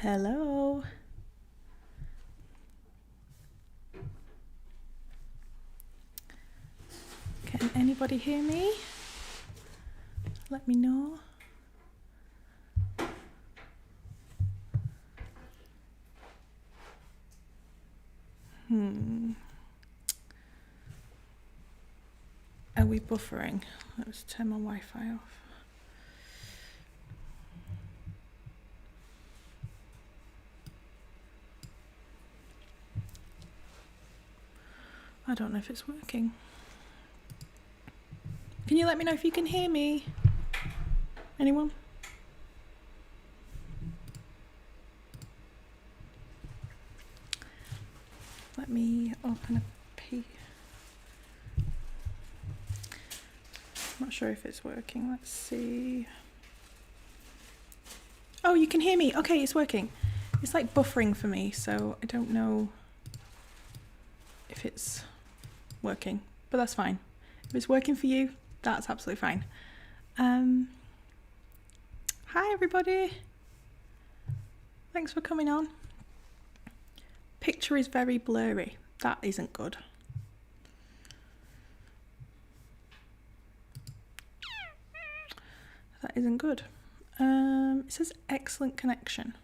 Hello. Can anybody hear me? Let me know. Are we buffering? Let's turn my Wi-Fi off. I don't know if it's working. Can you let me know if you can hear me? Anyone? Let me open a P. Not sure if it's working. Let's see. Oh, you can hear me. Okay, it's working. It's like buffering for me, so I don't know if it's working, but that's fine. If it's working for you, that's absolutely fine. Hi everybody. Thanks for coming on. Picture is very blurry. That isn't good. That isn't good. It says excellent connection.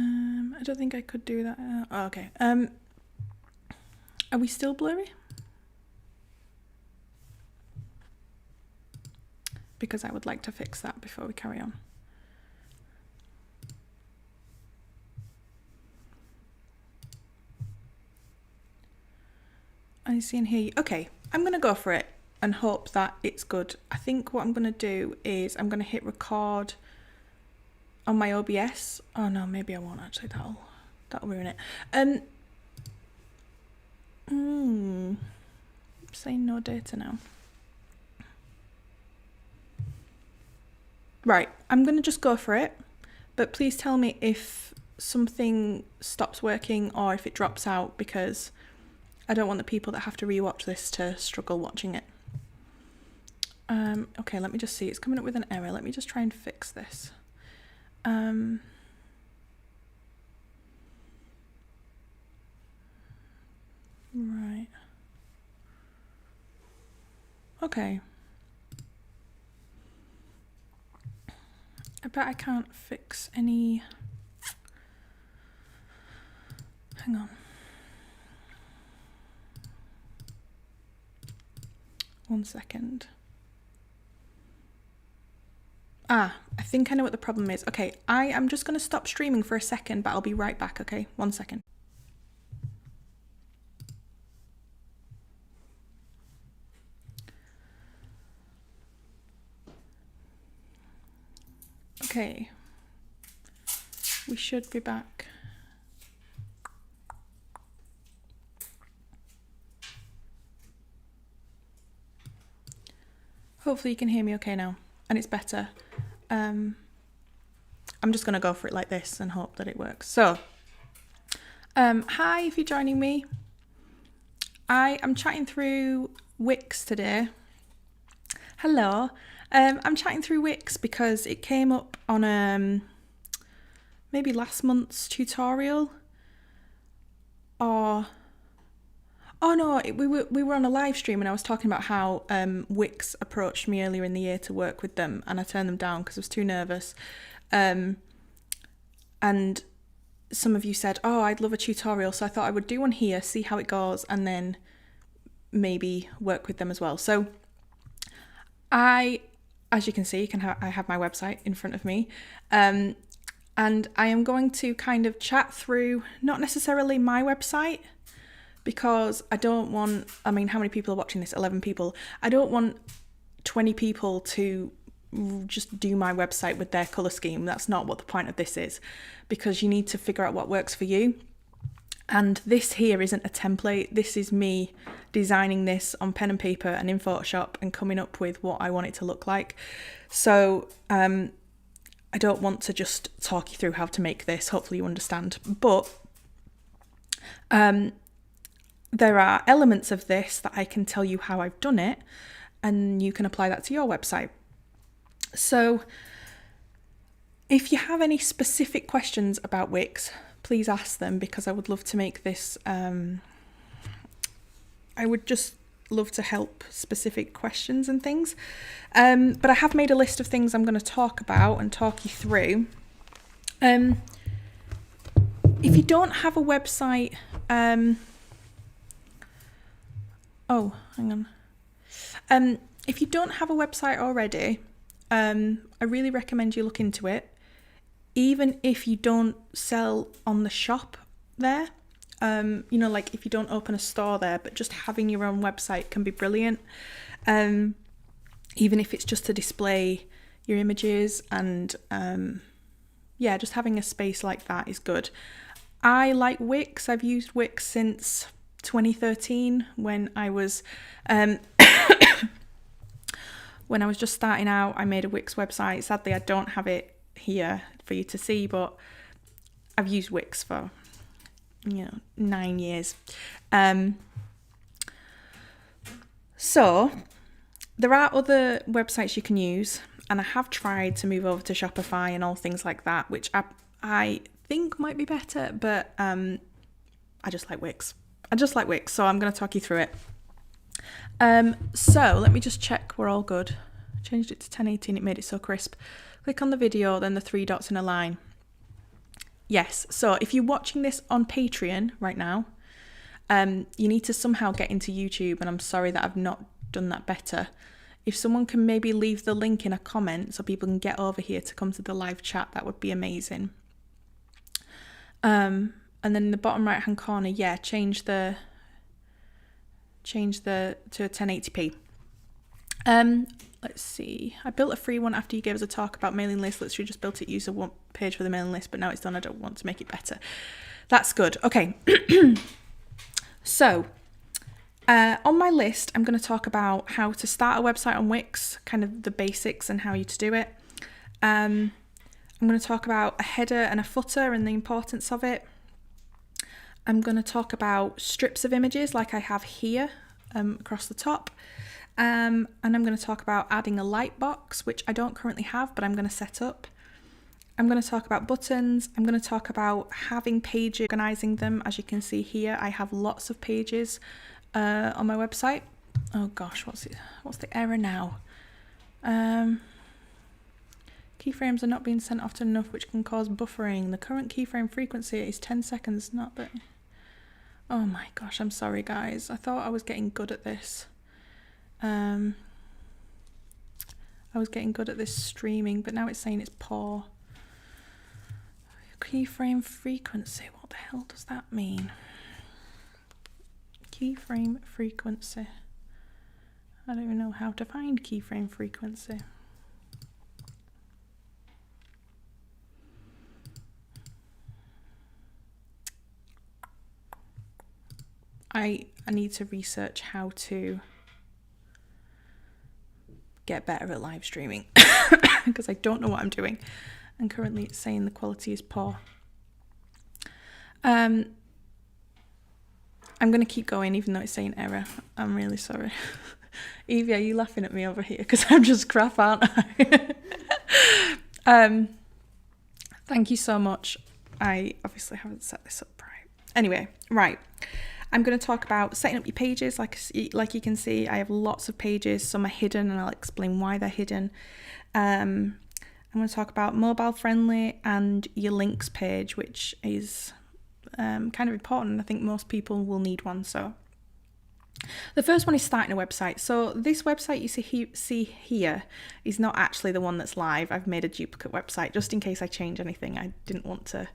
I don't think I could do that. Oh, okay. Are we still blurry? Because I would like to fix that before we carry on. I see and hear you. Okay, I'm going to go for it and hope that it's good. I think what I'm going to do is I'm going to hit record on my OBS. Oh no, maybe I won't actually. That'll ruin it. Saying no data now. Right, I'm going to just go for it, but please tell me if something stops working or if it drops out, because I don't want the people that have to rewatch this to struggle watching it. Okay, let me just see. It's coming up with an error. Let me just try and fix this. Right. Okay. I bet I can't fix any... Hang on. One second. I think I know what the problem is. Okay, I am just going to stop streaming for a second, but I'll be right back, okay? 1 second. Okay. We should be back. Hopefully you can hear me okay now, and it's better. I'm just going to go for it like this and hope that it works. So, hi if you're joining me. I am chatting through Wix today. Hello. I'm chatting through Wix because it came up on maybe last month's tutorial, or oh no, we were on a live stream and I was talking about how Wix approached me earlier in the year to work with them, and I turned them down because I was too nervous. And some of you said, oh, I'd love a tutorial, so I thought I would do one here, see how it goes, and then maybe work with them as well. So as you can see, I have my website in front of me, and I am going to kind of chat through, not necessarily my website, because I don't want, I mean, how many people are watching this? 11 people. I don't want 20 people to just do my website with their colour scheme. That's not what the point of this is, because you need to figure out what works for you. And this here isn't a template. This is me designing this on pen and paper and in Photoshop and coming up with what I want it to look like. So I don't want to just talk you through how to make this. Hopefully you understand. But there are elements of this that I can tell you how I've done it, and you can apply that to your website. So if you have any specific questions about Wix, please ask them, because I would love to make this, I would just love to help specific questions and things. But I have made a list of things I'm going to talk about and talk you through. If you don't have a website, if you don't have a website already, I really recommend you look into it. Even if you don't sell on the shop there, like if you don't open a store there, but just having your own website can be brilliant. Even if it's just to display your images, and just having a space like that is good. I like Wix. I've used Wix since 2013 when I was when I was just starting out. I made a Wix website. Sadly, I don't have it here for you to see, but I've used Wix for 9 years. So there are other websites you can use, and I have tried to move over to Shopify and all things like that, which I think might be better, but I just like Wix. So I'm going to talk you through it. So let me just check we're all good. I changed it to 1080 and it made it so crisp. Click on the video, then the 3 dots in a line. Yes, so if you're watching this on Patreon right now, you need to somehow get into YouTube, and I'm sorry that I've not done that better. If someone can maybe leave the link in a comment so people can get over here to come to the live chat, that would be amazing. And then in the bottom right hand corner, change the to 1080p. Let's see. I built a free one after you gave us a talk about mailing lists. Literally just built it, use a page for the mailing list, but now it's done. I don't want to make it better. That's good. Okay. So on my list, I'm going to talk about how to start a website on Wix, kind of the basics and how you to do it. I'm going to talk about a header and a footer and the importance of it. I'm going to talk about strips of images like I have here across the top. And I'm going to talk about adding a light box, which I don't currently have, but I'm going to set up. I'm going to talk about buttons. I'm going to talk about having pages, organizing them. As you can see here, I have lots of pages on my website. Oh gosh, what's the error now? Keyframes are not being sent often enough, which can cause buffering. The current keyframe frequency is 10 seconds, not that. Oh my gosh, I'm sorry guys. I thought I was getting good at this. I was getting good at this streaming, but now it's saying it's poor. Keyframe frequency, what the hell does that mean? Keyframe frequency. I don't even know how to find keyframe frequency. I need to research how to get better at live streaming because I don't know what I'm doing, and currently it's saying the quality is poor. I'm going to keep going even though it's saying error. I'm really sorry. Evie, are you laughing at me over here because I'm just crap, aren't I? Thank you so much. I obviously haven't set this up right. Anyway, right. I'm going to talk about setting up your pages. Like you can see, I have lots of pages. Some are hidden, and I'll explain why they're hidden. I'm going to talk about mobile friendly and your links page, which is kind of important. I think most people will need one. So the first one is starting a website. So this website you see here is not actually the one that's live. I've made a duplicate website just in case I change anything. I didn't want to,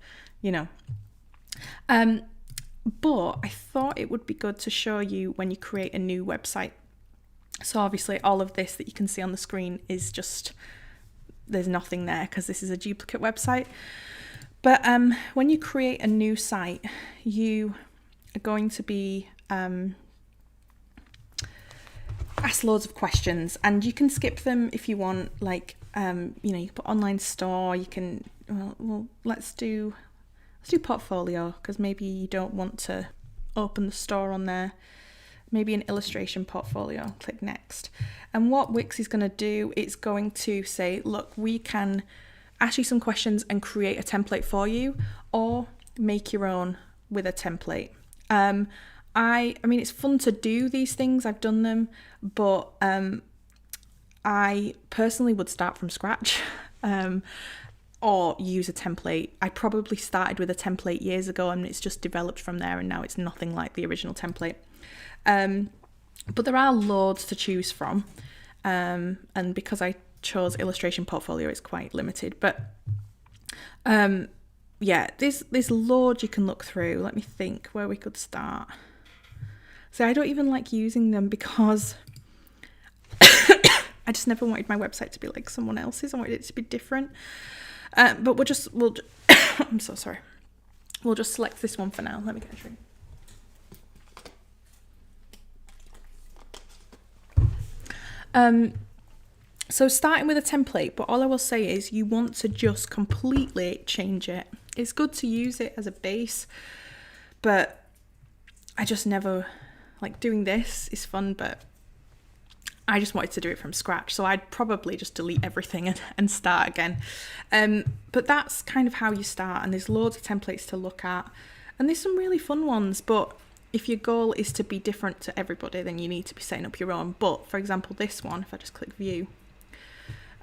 but I thought it would be good to show you when you create a new website. So obviously all of this that you can see on the screen is just, there's nothing there because this is a duplicate website. But when you create a new site, you are going to be asked loads of questions, and you can skip them if you want. Like, you can put online store, you can, let's do portfolio, because maybe you don't want to open the store on there. Maybe an illustration portfolio, click next. And what Wix is going to do, it's going to say, look, we can ask you some questions and create a template for you, or make your own with a template. I mean, it's fun to do these things. I've done them, but I personally would start from scratch or use a template. I probably started with a template years ago and it's just developed from there, and now it's nothing like the original template. But there are loads to choose from, and because I chose illustration portfolio, it's quite limited. But yeah, there's loads you can look through. Let me think where we could start. So I don't even like using them because I just never wanted my website to be like someone else's. I wanted it to be different. But we'll I'm so sorry. We'll just select this one for now. Let me get a drink. So starting with a template, but all I will say is you want to just completely change it. It's good to use it as a base, but I just never, like, doing this is fun, but I just wanted to do it from scratch. So I'd probably just delete everything and start again. But that's kind of how you start, and there's loads of templates to look at, and there's some really fun ones, but if your goal is to be different to everybody, then you need to be setting up your own. But for example, this one, if I just click view,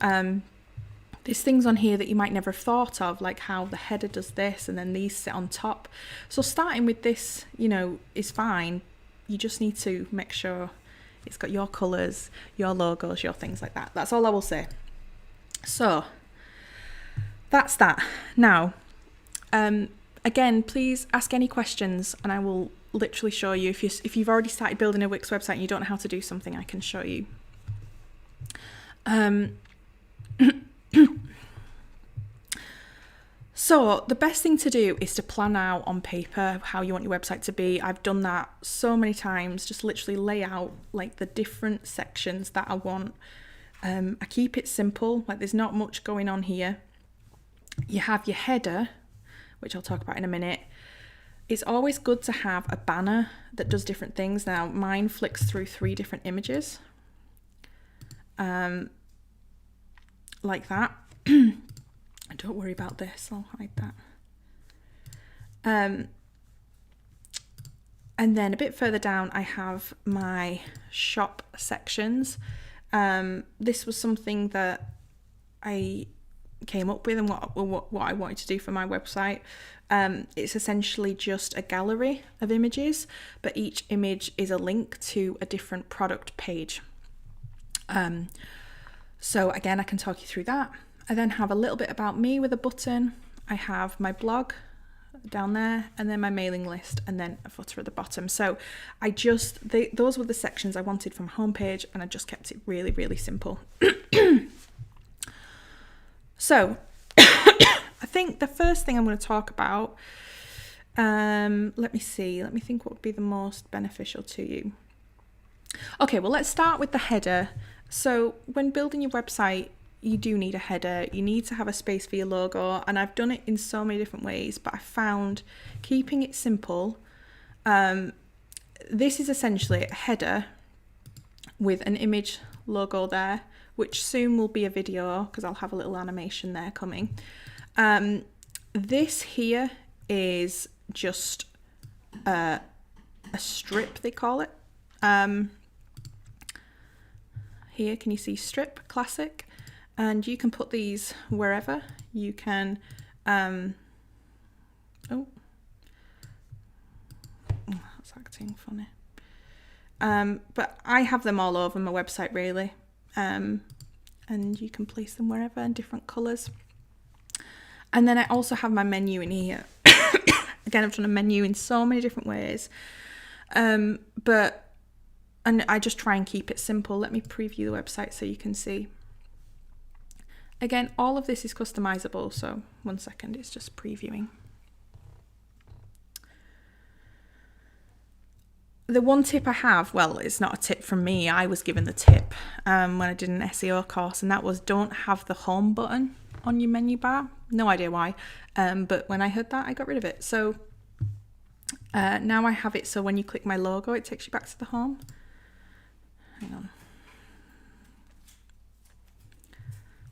there's things on here that you might never have thought of, like how the header does this and then these sit on top. So starting with this, you know, is fine. You just need to make sure it's got your colours, your logos, your things like that. That's all I will say. So that's that. Now, again, please ask any questions and I will literally show you. If you've already started building a Wix website and you don't know how to do something, I can show you. So the best thing to do is to plan out on paper how you want your website to be. I've done that so many times, just literally lay out like the different sections that I want. I keep it simple, like there's not much going on here. You have your header, which I'll talk about in a minute. It's always good to have a banner that does different things. Now mine flicks through 3 different images, like that. Don't worry about this, I'll hide that. And then a bit further down I have my shop sections. This was something that I came up with and what I wanted to do for my website. It's essentially just a gallery of images, but each image is a link to a different product page. So again, I can talk you through that. I then have a little bit about me with a button. I have my blog down there, and then my mailing list, and then a footer at the bottom. So those were the sections I wanted from homepage, and I just kept it really, really simple. So I think the first thing I'm going to talk about, let me think what would be the most beneficial to you. Okay, well, let's start with the header. So when building your website, you do need a header. You need to have a space for your logo, and I've done it in so many different ways, but I found keeping it simple. This is essentially a header with an image logo there, which soon will be a video because I'll have a little animation there coming. This here is just a strip, they call it. Here, can you see strip, classic? And you can put these wherever. You can, that's acting funny. But I have them all over my website, really. And you can place them wherever in different colours. And then I also have my menu in here. Again, I've done a menu in so many different ways. And I just try and keep it simple. Let me preview the website so you can see. Again, all of this is customizable, so 1 second, it's just previewing. The one tip I have, well, it's not a tip from me, I was given the tip when I did an SEO course, and that was don't have the home button on your menu bar. No idea why, but when I heard that, I got rid of it. So Now I have it so when you click my logo, it takes you back to the home. Hang on.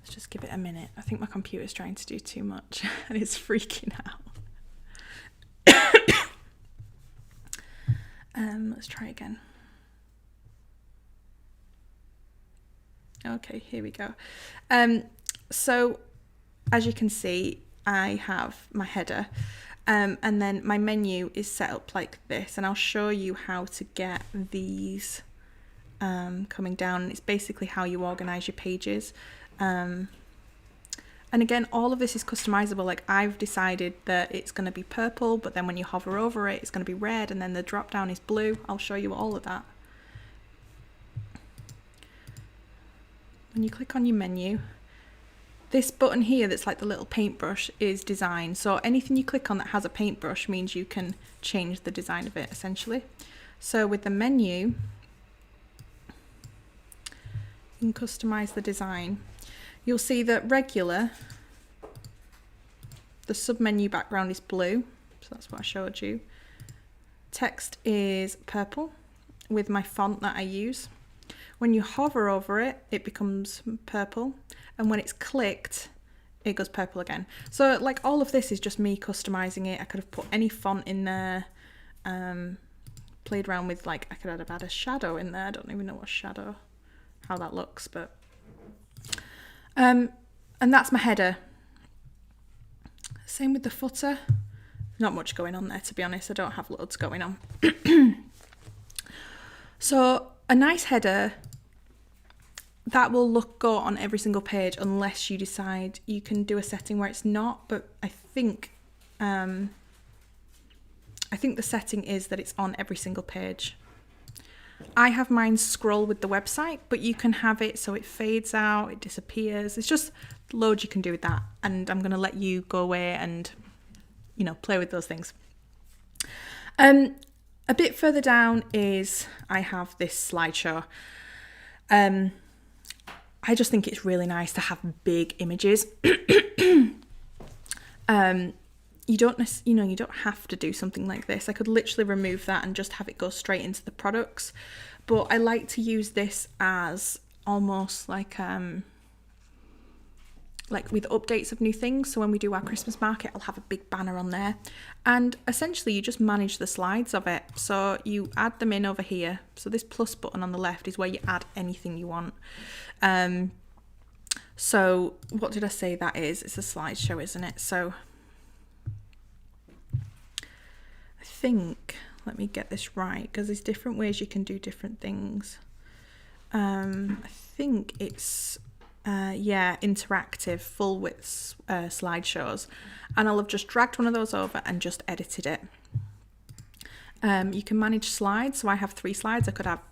Let's just give it a minute. I think my computer's trying to do too much and it's freaking out. Let's try again. Okay, here we go. So as you can see, I have my header, and then my menu is set up like this, and I'll show you how to get these coming down. It's basically how you organize your pages. And again, all of this is customizable. Like I've decided that it's going to be purple, but then when you hover over it, it's going to be red, and then the drop down is blue. I'll show you all of that. When you click on your menu, this button here that's like the little paintbrush is design. So anything you click on that has a paintbrush means you can change the design of it essentially. So with the menu, you can customize the design. You'll see that regular, the submenu background is blue, so that's what I showed you. Text is purple with my font that I use. When you hover over it, it becomes purple, and when it's clicked, it goes purple again. So like all of this is just me customizing it. I could have put any font in there, played around with, like I could have had a shadow in there. I don't even know what shadow, how that looks, but and that's my header. Same with the footer. Not much going on there, to be honest. I don't have loads going on. So a nice header that will go on every single page unless you decide you can do a setting where it's not. But I think the setting is that it's on every single page. I have mine scroll with the website, but you can have it so it fades out, it disappears. It's just loads you can do with that. And I'm going to let you go away and, you know, play with those things. A bit further down is I have this slideshow. I just think it's really nice to have big images. You don't have to do something like this. I could literally remove that and just have it go straight into the products. But I like to use this as almost like with updates of new things. So when we do our Christmas market, I'll have a big banner on there. And essentially you just manage the slides of it. So you add them in over here. So this plus button on the left is where you add anything you want. So what did I say that is? It's a slideshow, isn't it? So I think, let me get this right, because there's different ways you can do different things. I think it's interactive full width slideshows, and I'll have just dragged one of those over and just edited it. You can manage slides, so I have 3 slides. I could have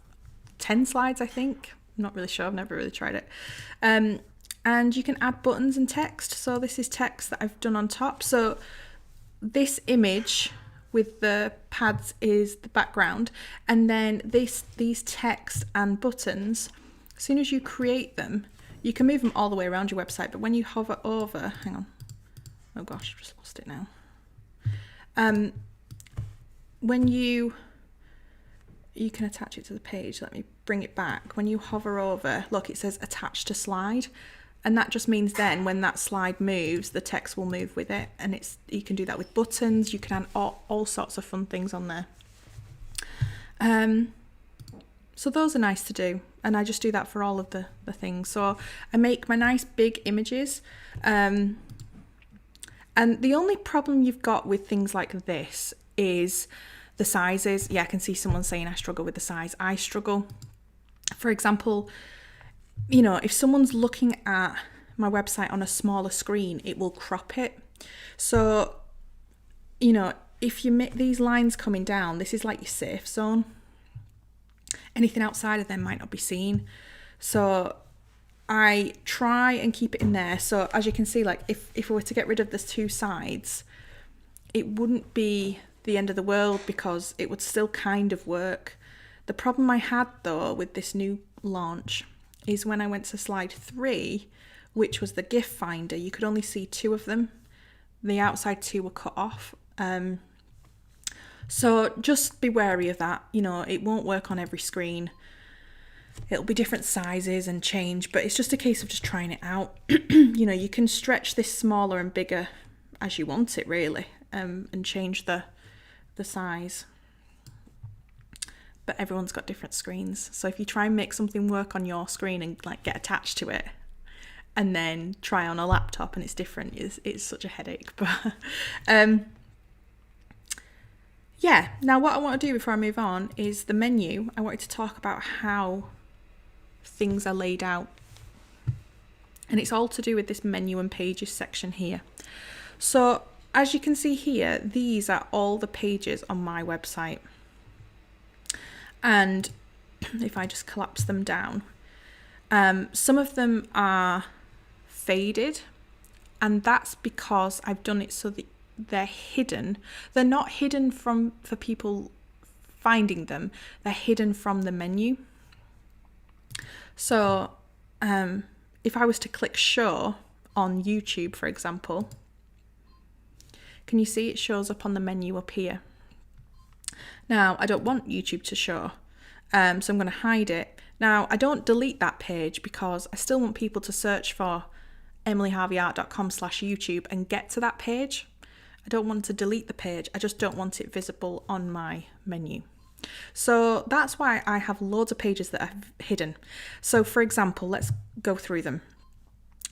10 slides, I think. I'm not really sure, I've never really tried it. And you can add buttons and text. So this is text that I've done on top. So this image with the pads is the background, and then these text and buttons, as soon as you create them, you can move them all the way around your website, but when you hover over, hang on, oh gosh, I've just lost it now. When you can attach it to the page, let me bring it back. When you hover over, look, it says attach to slide, and that just means then when that slide moves, the text will move with it, and you can do that with buttons. You can add all sorts of fun things on there. So those are nice to do, and I just do that for all of the things. So I make my nice big images, and the only problem you've got with things like this is the sizes. Yeah, I can see someone saying I struggle with the size. I struggle. For example, you know, if someone's looking at my website on a smaller screen, it will crop it. So, you know, if you make these lines coming down, this is like your safe zone. Anything outside of them might not be seen. So I try and keep it in there. So as you can see, like if we were to get rid of the 2 sides, it wouldn't be the end of the world because it would still kind of work. The problem I had though with this new launch is when I went to slide 3, which was the gift finder, you could only see 2 of them. The outside 2 were cut off. So just be wary of that. You know, it won't work on every screen. It'll be different sizes and change, but it's just a case of just trying it out. You know, you can stretch this smaller and bigger as you want it, really, and change the size. But everyone's got different screens. So if you try and make something work on your screen and like get attached to it, and then try on a laptop and it's different, it's such a headache. But yeah, now what I want to do before I move on is the menu. I wanted to talk about how things are laid out. And it's all to do with this menu and pages section here. So as you can see here, these are all the pages on my website. And if I just collapse them down, some of them are faded, and that's because I've done it so that they're hidden. They're not hidden for people finding them. They're hidden from the menu. So if I was to click show on YouTube, for example, can you see it shows up on the menu up here? Now, I don't want YouTube to show, so I'm going to hide it. Now, I don't delete that page because I still want people to search for emilyharveyart.com/YouTube and get to that page. I don't want to delete the page. I just don't want it visible on my menu. So that's why I have loads of pages that are hidden. So for example, let's go through them.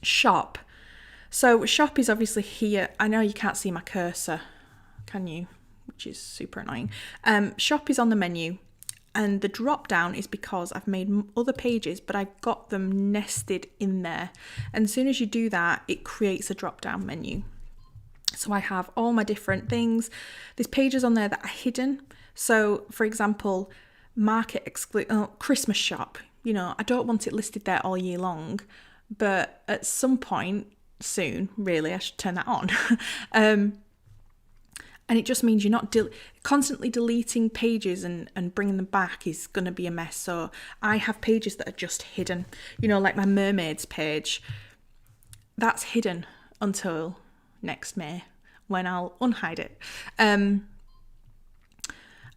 Shop. So shop is obviously here. I know you can't see my cursor, can you? Which is super annoying. Shop is on the menu, and the drop down is because I've made other pages, but I've got them nested in there. And as soon as you do that, it creates a drop down menu. So I have all my different things. There's pages on there that are hidden. So for example, Christmas shop, you know, I don't want it listed there all year long, but at some point soon, really, I should turn that on. And it just means you're not constantly deleting pages and bringing them back is going to be a mess. So I have pages that are just hidden, you know, like my mermaids page, that's hidden until next May when I'll unhide it.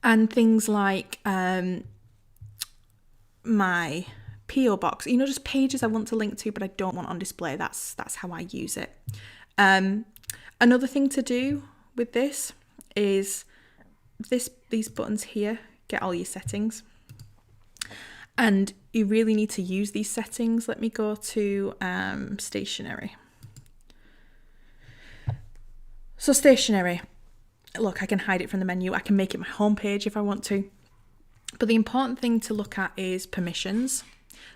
And things like my PO box, you know, just pages I want to link to but I don't want on display. That's how I use it. Another thing to do with this is these buttons here, get all your settings. And you really need to use these settings. Let me go to stationery. So stationery, look, I can hide it from the menu. I can make it my homepage if I want to. But the important thing to look at is permissions.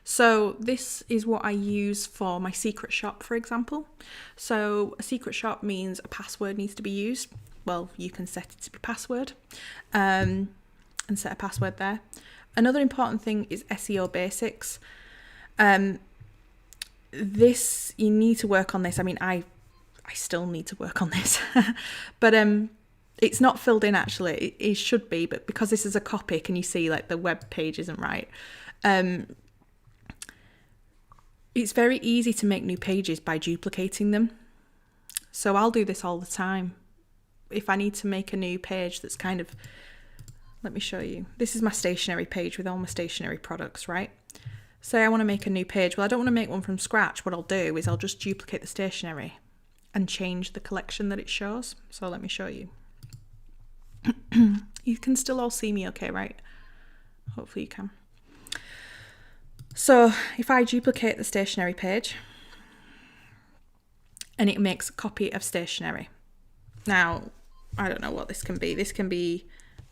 So this is what I use for my secret shop, for example. So a secret shop means a password needs to be used. Well, you can set it to be password and set a password there. Another important thing is SEO basics. This, you need to work on this. I mean, I still need to work on this, but it's not filled in actually. It should be, but because this is a copy, can you see like the web page isn't right? It's very easy to make new pages by duplicating them. So I'll do this all the time. If I need to make a new page that's kind of, let me show you. This is my stationery page with all my stationery products, right? Say I want to make a new page. Well, I don't want to make one from scratch. What I'll do is I'll just duplicate the stationery and change the collection that it shows. So let me show you. You can still all see me okay, right? Hopefully you can. So if I duplicate the stationery page and it makes a copy of stationery. Now, I don't know what this can be. This can be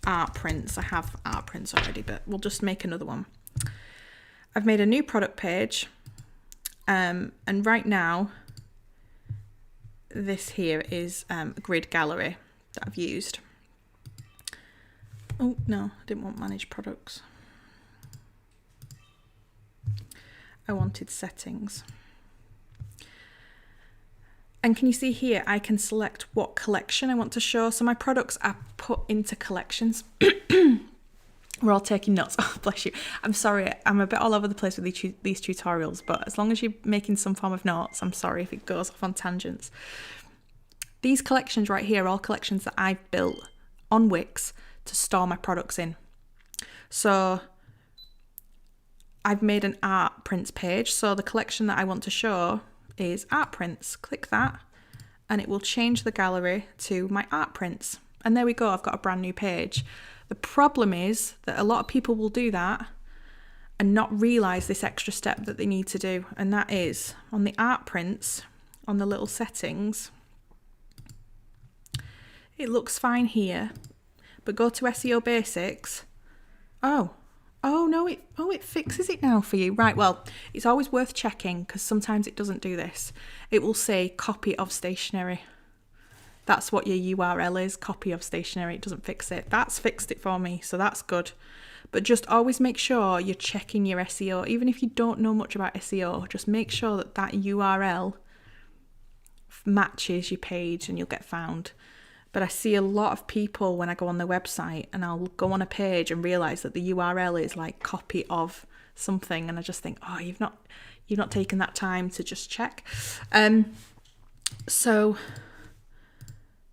art prints. I have art prints already, but we'll just make another one. I've made a new product page. And right now, this here is a grid gallery that I've used. Oh, no, I didn't want manage products. I wanted settings. And can you see here, I can select what collection I want to show. So my products are put into collections. We're all taking notes. Oh, bless you. I'm sorry. I'm a bit all over the place with these tutorials, but as long as you're making some form of notes, I'm sorry if it goes off on tangents. These collections right here are all collections that I've built on Wix to store my products in. So I've made an art prints page. So the collection that I want to show is art prints. Click that and it will change the gallery to my art prints. And there we go, I've got a brand new page. The problem is that a lot of people will do that and not realise this extra step that they need to do. And that is on the art prints, on the little settings, it looks fine here, but go to SEO basics. Oh no, it fixes it now for you. Right, well, it's always worth checking because sometimes it doesn't do this. It will say copy of stationery. That's what your URL is, copy of stationery. It doesn't fix it. That's fixed it for me, so that's good. But just always make sure you're checking your SEO. Even if you don't know much about SEO, just make sure that that URL matches your page and you'll get found. But I see a lot of people when I go on their website and I'll go on a page and realise that the URL is like copy of something, and I just think, oh, you've not taken that time to just check. So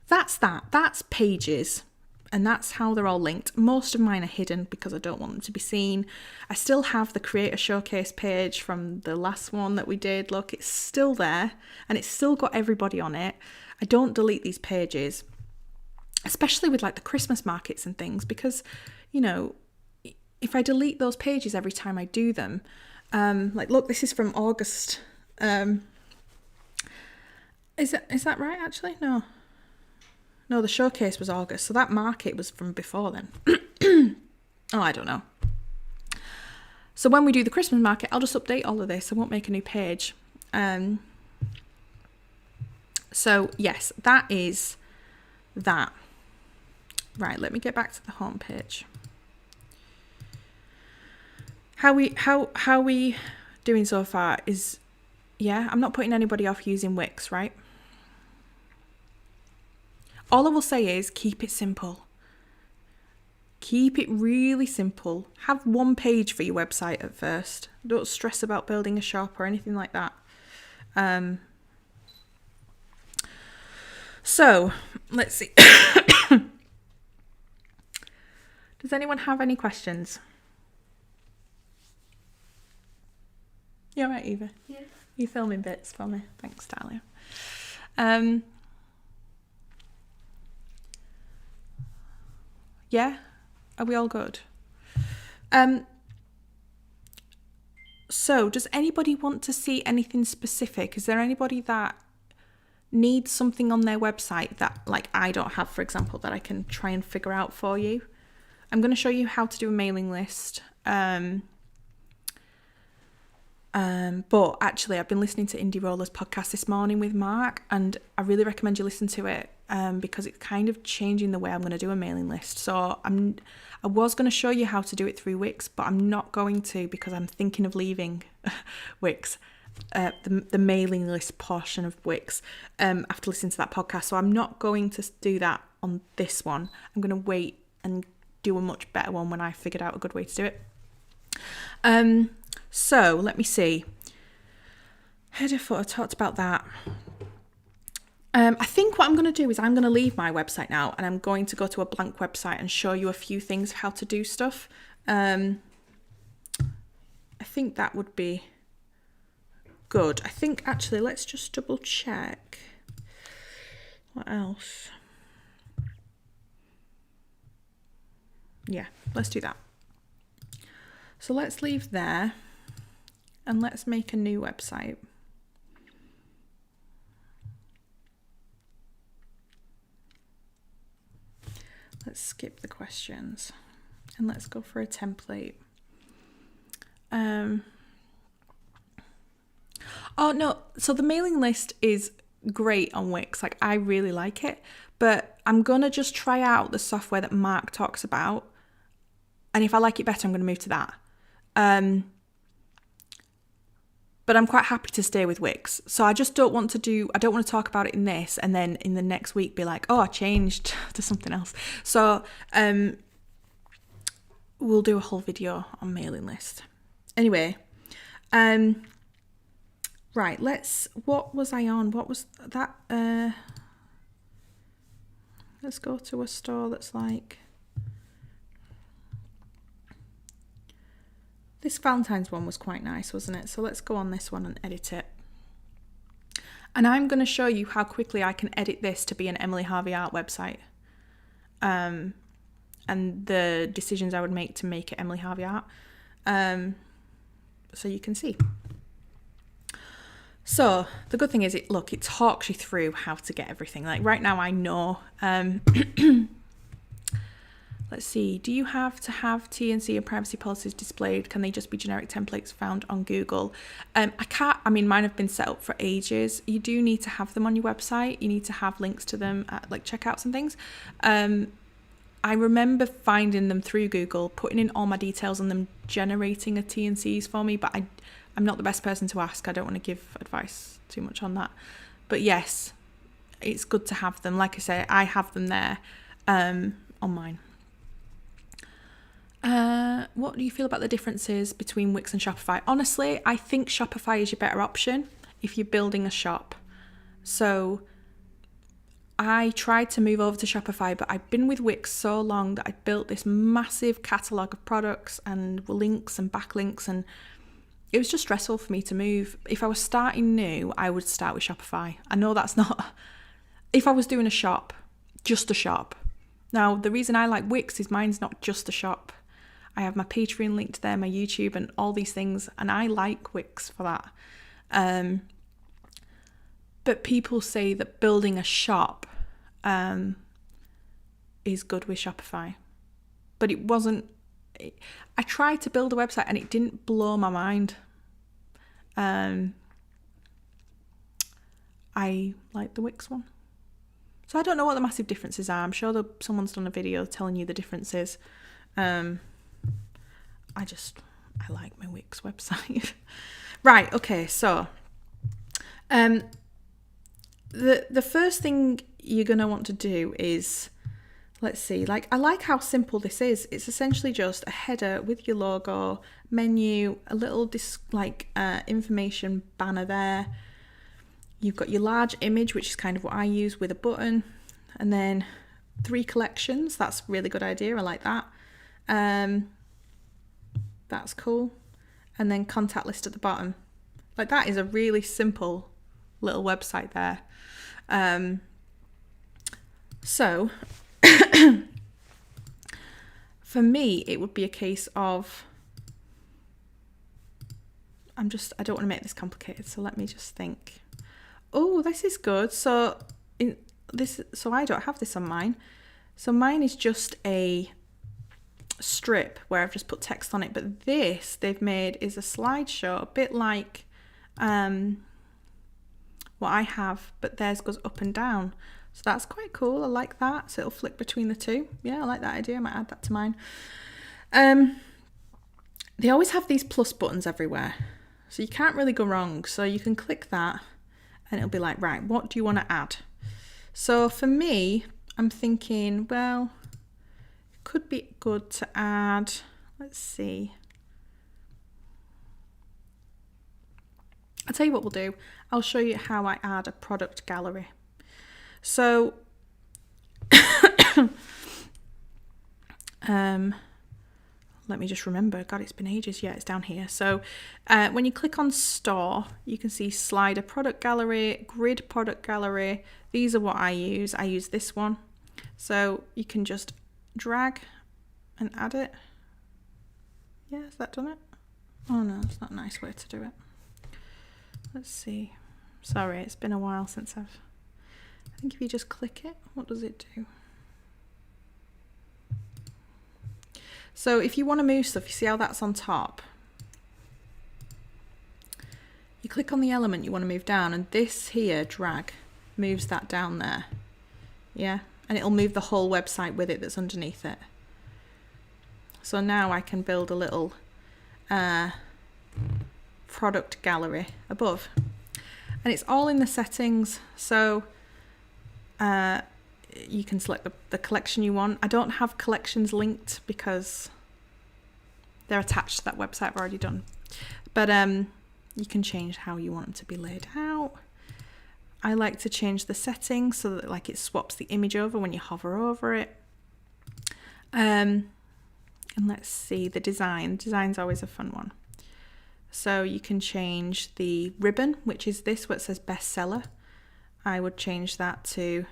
that's that. That's pages, and that's how they're all linked. Most of mine are hidden because I don't want them to be seen. I still have the creator showcase page from the last one that we did. Look, it's still there and it's still got everybody on it. I don't delete these pages, especially with like the Christmas markets and things, because, you know, if I delete those pages every time I do them, like look, this is from August. Is that right actually? No, the showcase was August, so that market was from before then. Oh, I don't know. So when we do the Christmas market, I'll just update all of this. I won't make a new page. So yes, that is that. Right, let me get back to the home page. How we doing so far is, yeah, I'm not putting anybody off using Wix, right? All I will say is keep it simple. Keep it really simple. Have one page for your website at first. Don't stress about building a shop or anything like that. So let's see. Does anyone have any questions? You all right, Eva? Yeah. You filming bits for me? Thanks, Talia. Yeah? Are we all good? So does anybody want to see anything specific? Is there anybody that needs something on their website that, like, I don't have, for example, that I can try and figure out for you? I'm going to show you how to do a mailing list. But actually, I've been listening to Indie Roller's podcast this morning with Mark, and I really recommend you listen to it because it's kind of changing the way I'm going to do a mailing list. So I was going to show you how to do it through Wix, but I'm not going to because I'm thinking of leaving Wix, the mailing list portion of Wix, after listening to that podcast. So I'm not going to do that on this one. I'm going to wait and do a much better one when I figured out a good way to do it. So let me see. Header footer, talked about that. I think what I'm going to do is I'm going to leave my website now and I'm going to go to a blank website and show you a few things of how to do stuff. I think that would be good. I think actually let's just double check. What else? Yeah, let's do that. So let's leave there and let's make a new website. Let's skip the questions and let's go for a template. Oh no, so the mailing list is great on Wix. Like, I really like it, but I'm gonna just try out the software that Mark talks about, and if I like it better, I'm gonna move to that. But I'm quite happy to stay with Wix. So I just don't want to talk about it in this and then in the next week be like, oh, I changed to something else. So we'll do a whole video on mailing list. Anyway, right, what was I on? What was that? Let's go to a store that's like, This Valentine's one was quite nice, wasn't it? So let's go on this one and edit it. And I'm going to show you how quickly I can edit this to be an Emily Harvey art website. And the decisions I would make to make it Emily Harvey art. So you can see. So the good thing is it talks you through how to get everything. Like right now I know, let's see, do you have to have T&C and privacy policies displayed? Can they just be generic templates found on Google? Mine have been set up for ages. You do need to have them on your website. You need to have links to them at like checkouts and things. I remember finding them through Google, putting in all my details and them generating a T&Cs for me, but I'm not the best person to ask. I don't want to give advice too much on that. But yes, it's good to have them. Like I say, I have them there on mine. What do you feel about the differences between Wix and Shopify? Honestly, I think Shopify is your better option if you're building a shop. So I tried to move over to Shopify, but I've been with Wix so long that I built this massive catalogue of products and links and backlinks, and it was just stressful for me to move. If I was starting new, I would start with Shopify. I know that's not... If I was doing a shop, just a shop. Now, the reason I like Wix is mine's not just a shop. I have my Patreon linked there, my YouTube and all these things, and I like Wix for that. But people say that building a shop is good with Shopify. But it wasn't... I tried to build a website and it didn't blow my mind. I like the Wix one. So I don't know what the massive differences are. I'm sure that someone's done a video telling you the differences. I like my Wix website. Right, okay, so the first thing you're going to want to do is, let's see, I like how simple this is. It's essentially just a header with your logo, menu, a little information banner there. You've got your large image, which is kind of what I use, with a button, and then 3 collections. That's a really good idea. I like that. That's cool. And then contact list at the bottom. That is a really simple little website there. So for me, it would be a case of, I don't want to make this complicated, so let me just think. Oh, this is good. So I don't have this on mine. So mine is just a strip where I've just put text on it, but this they've made is a slideshow, a bit like what I have, but theirs goes up and down. So that's quite cool. I like that. So it'll flick between the two. Yeah, I like that idea. I might add that to mine. They always have these plus buttons everywhere, so you can't really go wrong. So you can click that and it'll be like, right, what do you want to add? So for me, I'm thinking, well, it could be good to add, let's see. I'll tell you what we'll do. I'll show you how I add a product gallery. So, let me just remember. God, it's been ages. Yeah, it's down here. So when you click on store, you can see slider product gallery, grid product gallery. These are what I use. I use this one. So you can just drag and add it. Yeah, has that done it? Oh no, it's not a nice way to do it. Let's see. Sorry, it's been a while since I think if you just click it, what does it do? So if you want to move stuff, you see how that's on top? You click on the element you want to move down, and this here, drag, moves that down there. Yeah, and it'll move the whole website with it that's underneath it. So now I can build a little product gallery above. And it's all in the settings, so you can select the collection you want. I don't have collections linked because they're attached to that website I've already done. But you can change how you want them to be laid out. I like to change the settings so that it swaps the image over when you hover over it. And And let's see the design. Design's always a fun one. So you can change the ribbon, which is this, where it says bestseller. I would change that to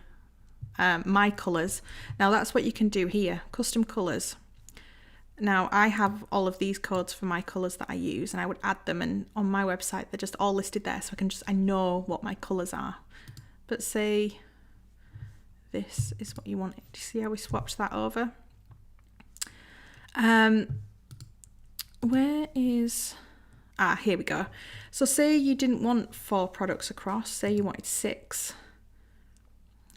my colours. Now that's what you can do here, custom colours. Now I have all of these codes for my colours that I use, and I would add them, and on my website they're just all listed there, so I know what my colours are. But say this is what you want. Do you see how we swapped that over? Where is... here we go. So say you didn't want 4 products across, say you wanted 6,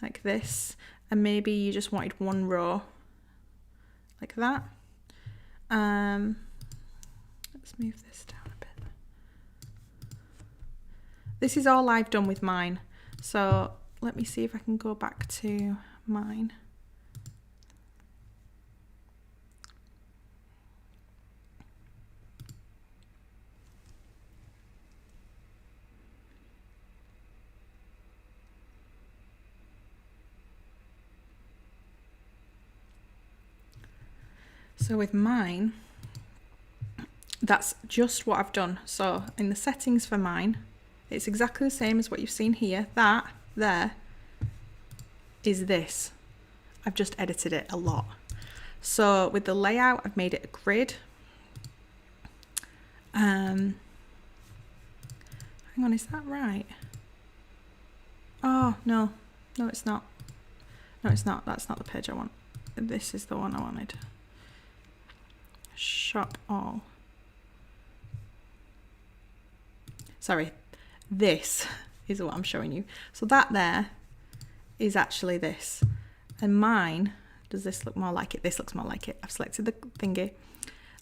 like this, and maybe you just wanted 1 row, like that. Let's move this down a bit. This is all I've done with mine. So let me see if I can go back to mine. So with mine, that's just what I've done. So in the settings for mine, it's exactly the same as what you've seen here. That there is this. I've just edited it a lot. So with the layout, I've made it a grid. Hang on, is that right? Oh, no, it's not. No, it's not. That's not the page I want. This is the one I wanted. Shop all. Sorry, this is what I'm showing you. So that there is actually this, and mine, does this look more like it? This looks more like it. I've selected the thingy.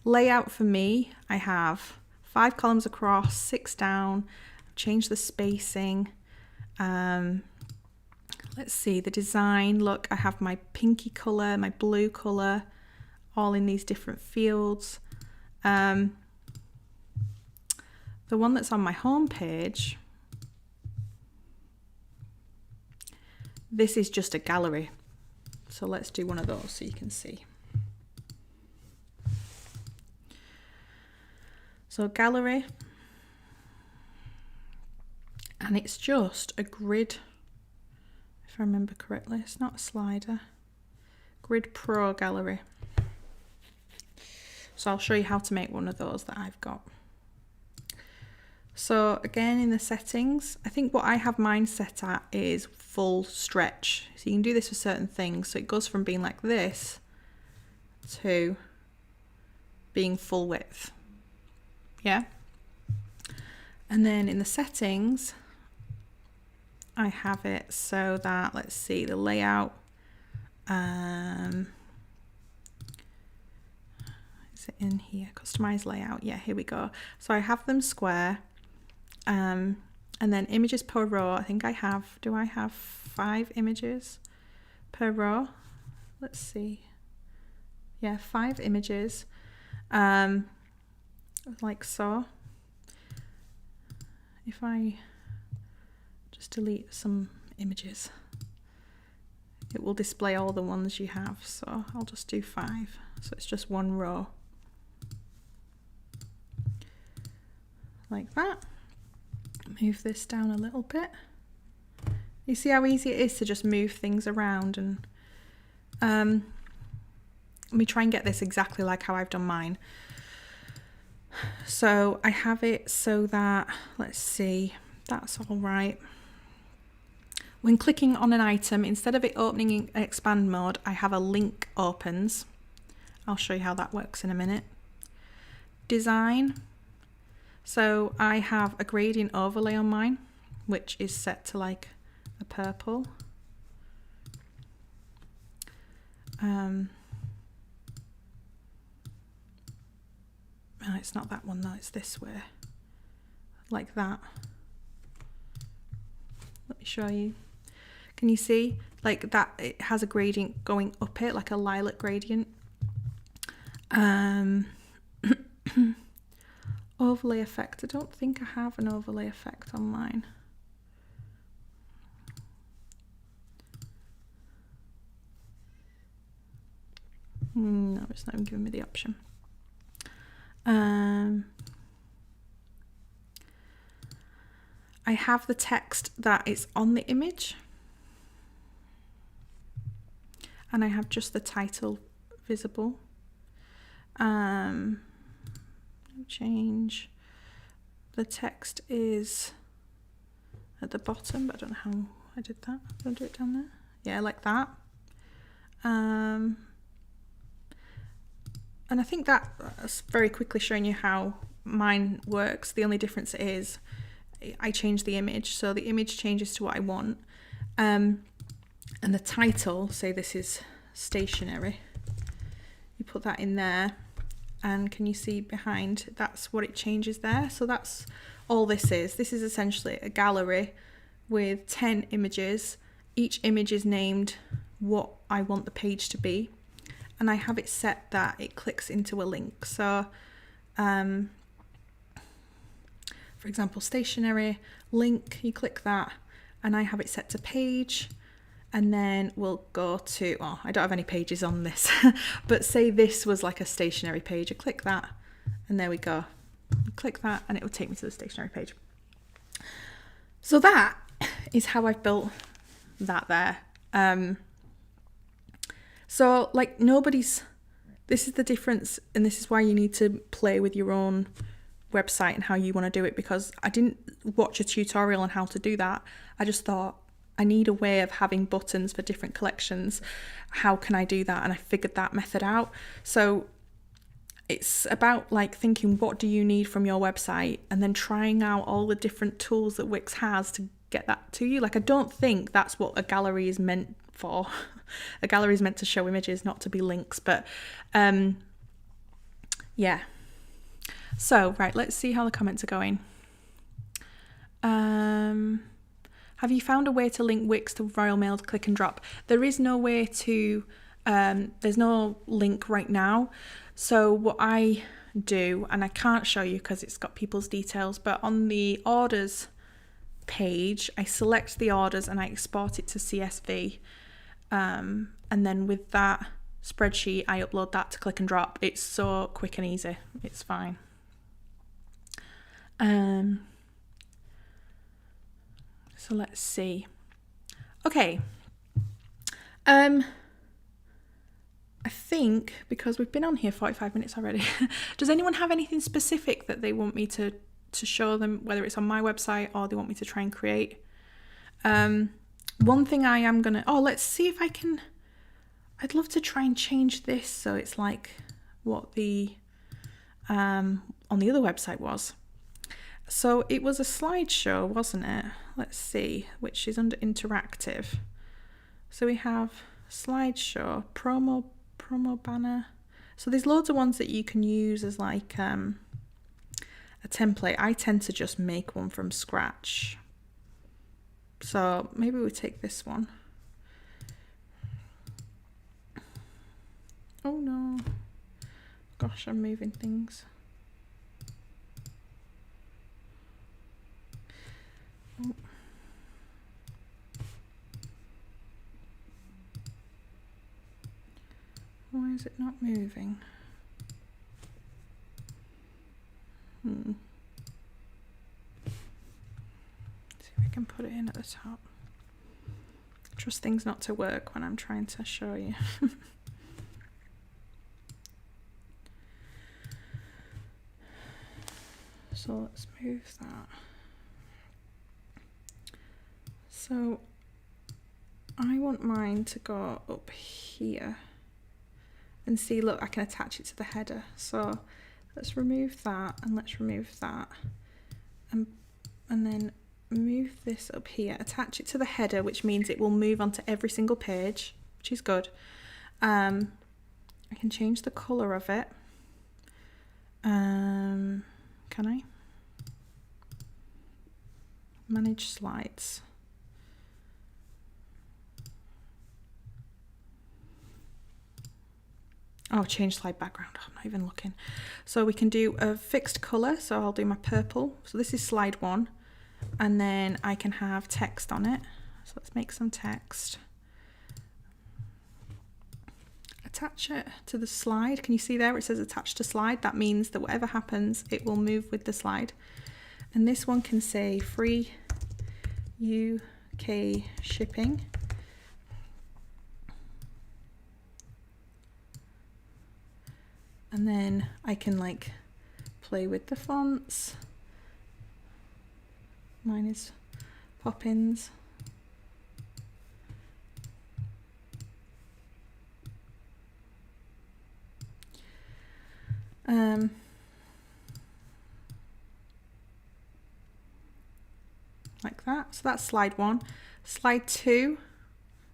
Layout for me, I have 5 columns across, 6 down. Change the spacing. Let's see the design. Look, I have my pinky color, my blue color, all in these different fields. The one that's on my home page, this is just a gallery. So let's do one of those so you can see. So gallery, and it's just a grid, if I remember correctly. It's not a slider. Grid Pro gallery. So I'll show you how to make one of those that I've got. So again, in the settings, I think what I have mine set at is full stretch. So you can do this for certain things. So it goes from being like this to being full width. Yeah. And then in the settings, I have it so that, let's see, the layout, is it in here? Customize layout. Yeah, here we go. So I have them square, and then images per row. I think I have, do I have 5 images per row? Let's see. Yeah, 5 images, like so. If I just delete some images, it will display all the ones you have. So I'll just do 5. So it's just 1 row. Like that. Move this down a little bit. You see how easy it is to just move things around, and let me try and get this exactly like how I've done mine. So I have it so that, let's see, that's all right. When clicking on an item, instead of it opening in expand mode, I have a link opens. I'll show you how that works in a minute. Design. So I have a gradient overlay on mine, which is set to like a purple. Oh, it's not that one though, it's this way, like that. Let me show you. Can you see like that? It has a gradient going up it, like a lilac gradient. Overlay effect. I don't think I have an overlay effect on mine. No, it's not even giving me the option. I have the text that is on the image, and I have just the title visible. Change. The text is at the bottom, but I don't know how I did that. Did I do it down there? Yeah, like that. And I think that's very quickly showing you how mine works. The only difference is I change the image, so the image changes to what I want. And the title, say this is stationery, you put that in there, and can you see behind, that's what it changes there. So that's all this is. This is essentially a gallery with 10 images. Each image is named what I want the page to be, and I have it set that it clicks into a link. So for example, stationery link, you click that, and I have it set to page, and then we'll go to, oh, I don't have any pages on this, but say this was like a stationery page. I click that, and there we go. Click that, and it will take me to the stationery page. So that is how I've built that there. So like this is the difference, and this is why you need to play with your own website and how you want to do it, because I didn't watch a tutorial on how to do that. I just thought I need a way of having buttons for different collections. How can I do that? And I figured that method out. So it's about like thinking, what do you need from your website, and then trying out all the different tools that Wix has to get that to you. Like, I don't think that's what a gallery is meant for. A gallery is meant to show images, not to be links. But yeah. So, right, let's see how the comments are going. Have you found a way to link Wix to Royal Mail to click and drop? There is no way to, there's no link right now. So what I do, and I can't show you because it's got people's details, but on the orders page, I select the orders and I export it to CSV. And then with that spreadsheet, I upload that to click and drop. It's so quick and easy. It's fine. So let's see. Okay. I think because we've been on here 45 minutes already, does anyone have anything specific that they want me to show them, whether it's on my website or they want me to try and create? One thing I am gonna, let's see if I can, I'd love to try and change this so it's like what the on the other website was. So it was a slideshow, wasn't it? Let's see, which is under interactive. So we have slideshow, promo banner. So there's loads of ones that you can use as like a template. I tend to just make one from scratch. So maybe we take this one. Oh no. Gosh, I'm moving things. Oh. Why is it not moving? See if we can put it in at the top. Trust things not to work when I'm trying to show you. So let's move that. So I want mine to go up here. And see, look, I can attach it to the header. So let's remove that, and let's remove that. And then move this up here, attach it to the header, which means it will move onto every single page, which is good. I can change the colour of it. Can I? Manage slides. Oh, change slide background. I'm not even looking. So we can do a fixed colour. So I'll do my purple. So this is slide 1. And then I can have text on it. So let's make some text. attach it to the slide. Can you see there it says attach to slide? That means that whatever happens, it will move with the slide. And this one can say free UK shipping. And then I can like play with the fonts. Mine is Poppins. Like that. So that's slide 1. Slide 2.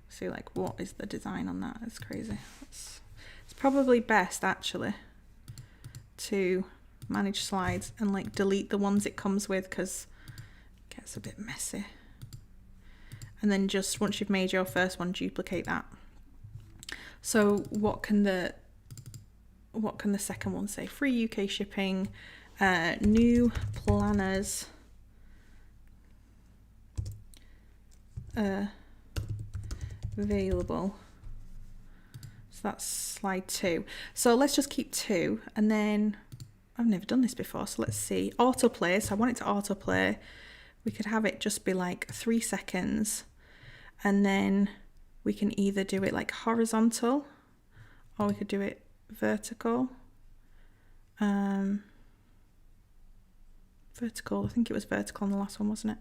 See, like, what is the design on that? It's crazy. It's probably best actually to manage slides and like delete the ones it comes with, because it gets a bit messy. And then just once you've made your first one, duplicate that. So what can the second one say? Free UK shipping, new planners available. So that's slide 2. So let's just keep 2, and then I've never done this before, so let's see. Autoplay. So I want it to autoplay. We could have it just be like 3 seconds, and then we can either do it like horizontal or we could do it vertical. Vertical, I think it was vertical on the last one, wasn't it?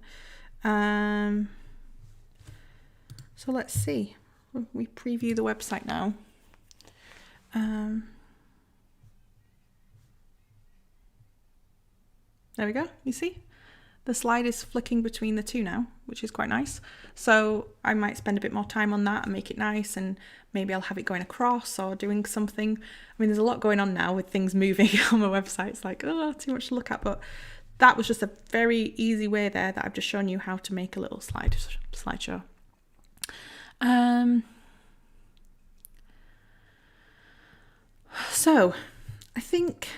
So let's see. We preview the website now. There we go. You see? The slide is flicking between the two now, which is quite nice. So I might spend a bit more time on that and make it nice, and maybe I'll have it going across or doing something. I mean, there's a lot going on now with things moving on my website. It's like, oh, too much to look at. But that was just a very easy way there that I've just shown you how to make a little slideshow. So I think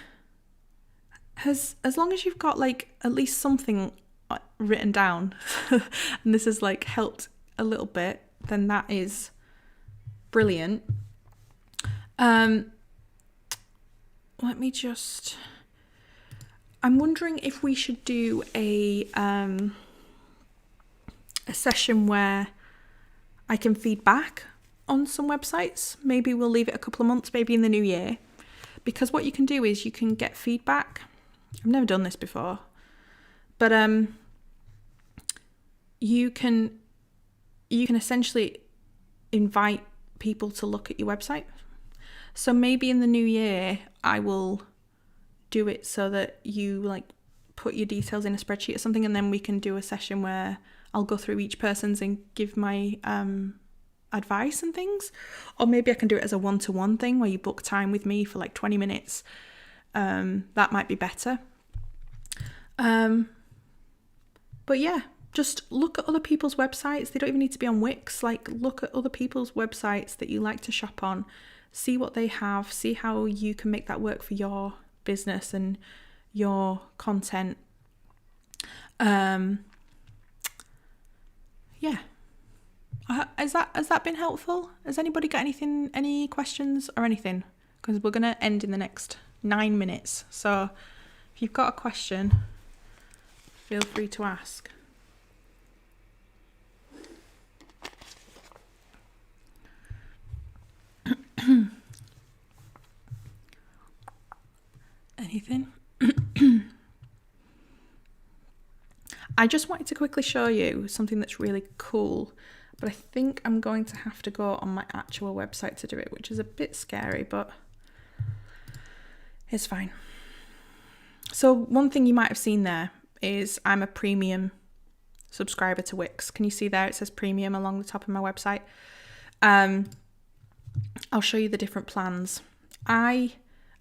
as long as you've got like at least something written down and this has like helped a little bit, then that is brilliant. Let me just, I'm wondering if we should do a session where I can feed back on some websites. Maybe we'll leave it a couple of months, maybe in the new year, because what you can do is you can get feedback. I've never done this before, but you can essentially invite people to look at your website. So maybe in the new year I will do it so that you like put your details in a spreadsheet or something, and then we can do a session where I'll go through each person's and give my advice and things. Or maybe I can do it as a one-to-one thing where you book time with me for like 20 minutes. That might be better. But yeah, just look at other people's websites. They don't even need to be on Wix. Like, look at other people's websites that you like to shop on. See what they have. See how you can make that work for your business and your content. Yeah. Has that been helpful? Has anybody got any questions or anything? Because we're going to end in the next 9 minutes. So if you've got a question, feel free to ask. Anything? I just wanted to quickly show you something that's really cool, but I think I'm going to have to go on my actual website to do it, which is a bit scary, but it's fine. So one thing you might have seen there is I'm a premium subscriber to Wix. Can you see there? It says premium along the top of my website. I'll show you the different plans. Hang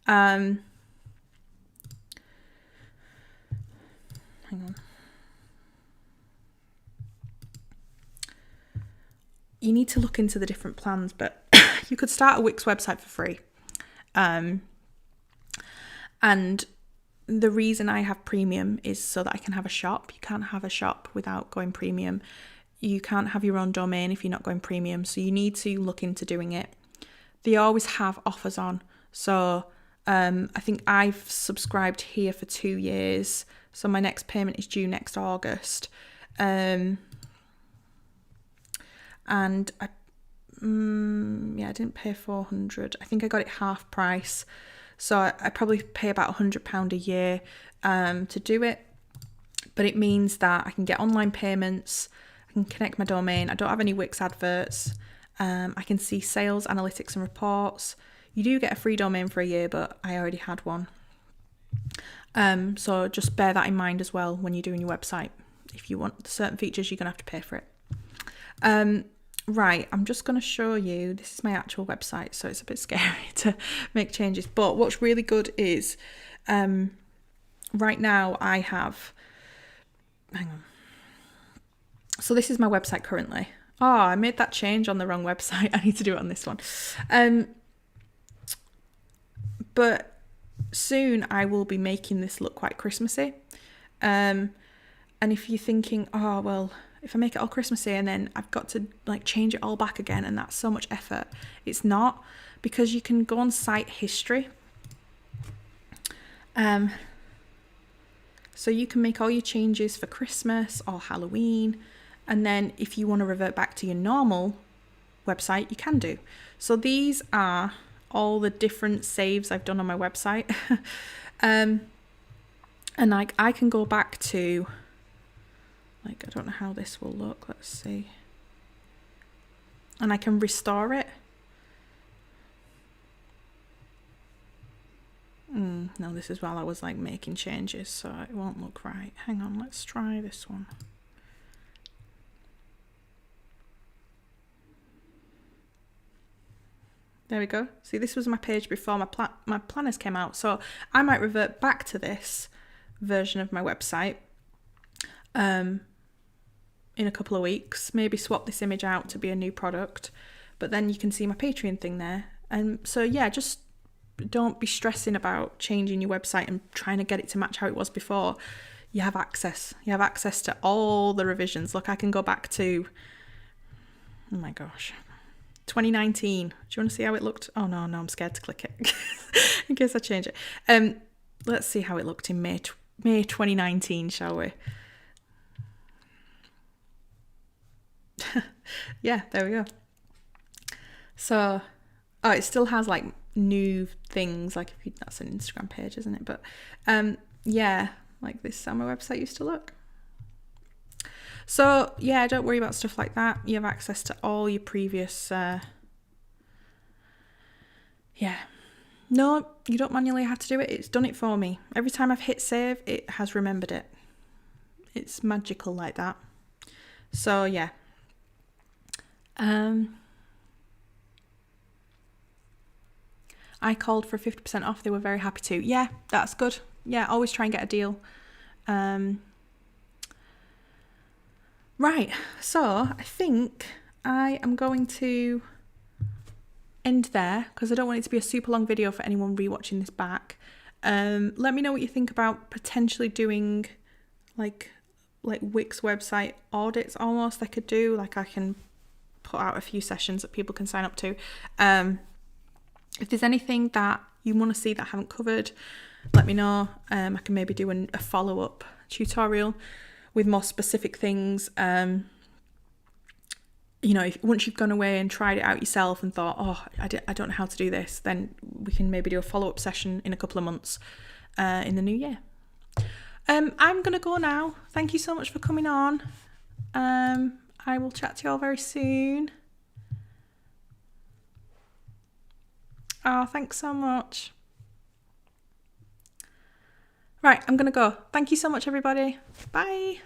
on. You need to look into the different plans, but you could start a Wix website for free. And the reason I have premium is so that I can have a shop. You can't have a shop without going premium. You can't have your own domain if you're not going premium. So you need to look into doing it. they always have offers on. So I think I've subscribed here for 2 years. So my next payment is due next August. And I didn't pay 400. I think I got it half price. So I probably pay about £100 a year to do it. But it means that I can get online payments, I can connect my domain, I don't have any Wix adverts, I can see sales, analytics and reports. You do get a free domain for a year, but I already had one. So just bear that in mind as well when you're doing your website. If you want certain features, you're going to have to pay for it. Right, I'm just going to show you, this is my actual website, so it's a bit scary to make changes. But what's really good is, right now I have, hang on. So this is my website currently. Oh, I made that change on the wrong website. I need to do it on this one. But soon I will be making this look quite Christmassy. And if you're thinking, oh, well, if I make it all Christmassy and then I've got to like change it all back again and that's so much effort, it's not, because you can go on site history. So you can make all your changes for Christmas or Halloween, and then if you want to revert back to your normal website, you can do. So these are all the different saves I've done on my website. And like I can go back to, like, I don't know how this will look, let's see. And I can restore it. No, this is while I was like making changes, so it won't look right. Hang on, let's try this one. There we go. See, this was my page before my planners came out. So I might revert back to this version of my website in a couple of weeks. Maybe swap this image out to be a new product. But then you can see my Patreon thing there. And so, yeah, just don't be stressing about changing your website and trying to get it to match how it was before. You have access. You have access to all the revisions. Look, I can go back to, oh my gosh, 2019. Do you want to see how it looked? Oh no, I'm scared to click it in case I change it. Let's see how it looked in May 2019, shall we? Yeah, there we go. So, oh, it still has like new things, like if you, that's an Instagram page, isn't it? But yeah, like this is how my website used to look. So yeah, don't worry about stuff like that. You have access to all your previous no, you don't manually have to do it. It's done it for me. Every time I've hit save, it has remembered it. It's magical like that. So yeah. I called for 50% off. They were very happy to. Yeah, that's good. Yeah, always try and get a deal. Right, so I think I am going to end there because I don't want it to be a super long video for anyone rewatching this back. Let me know what you think about potentially doing like Wix website audits almost. I could do, like, I can put out a few sessions that people can sign up to. If there's anything that you want to see that I haven't covered, let me know. I can maybe do a follow-up tutorial with more specific things. You know, once you've gone away and tried it out yourself and thought, oh, I don't know how to do this, then we can maybe do a follow-up session in a couple of months in the new year. I'm going to go now. Thank you so much for coming on. I will chat to you all very soon. Oh, thanks so much. Right, I'm going to go. Thank you so much, everybody. Bye.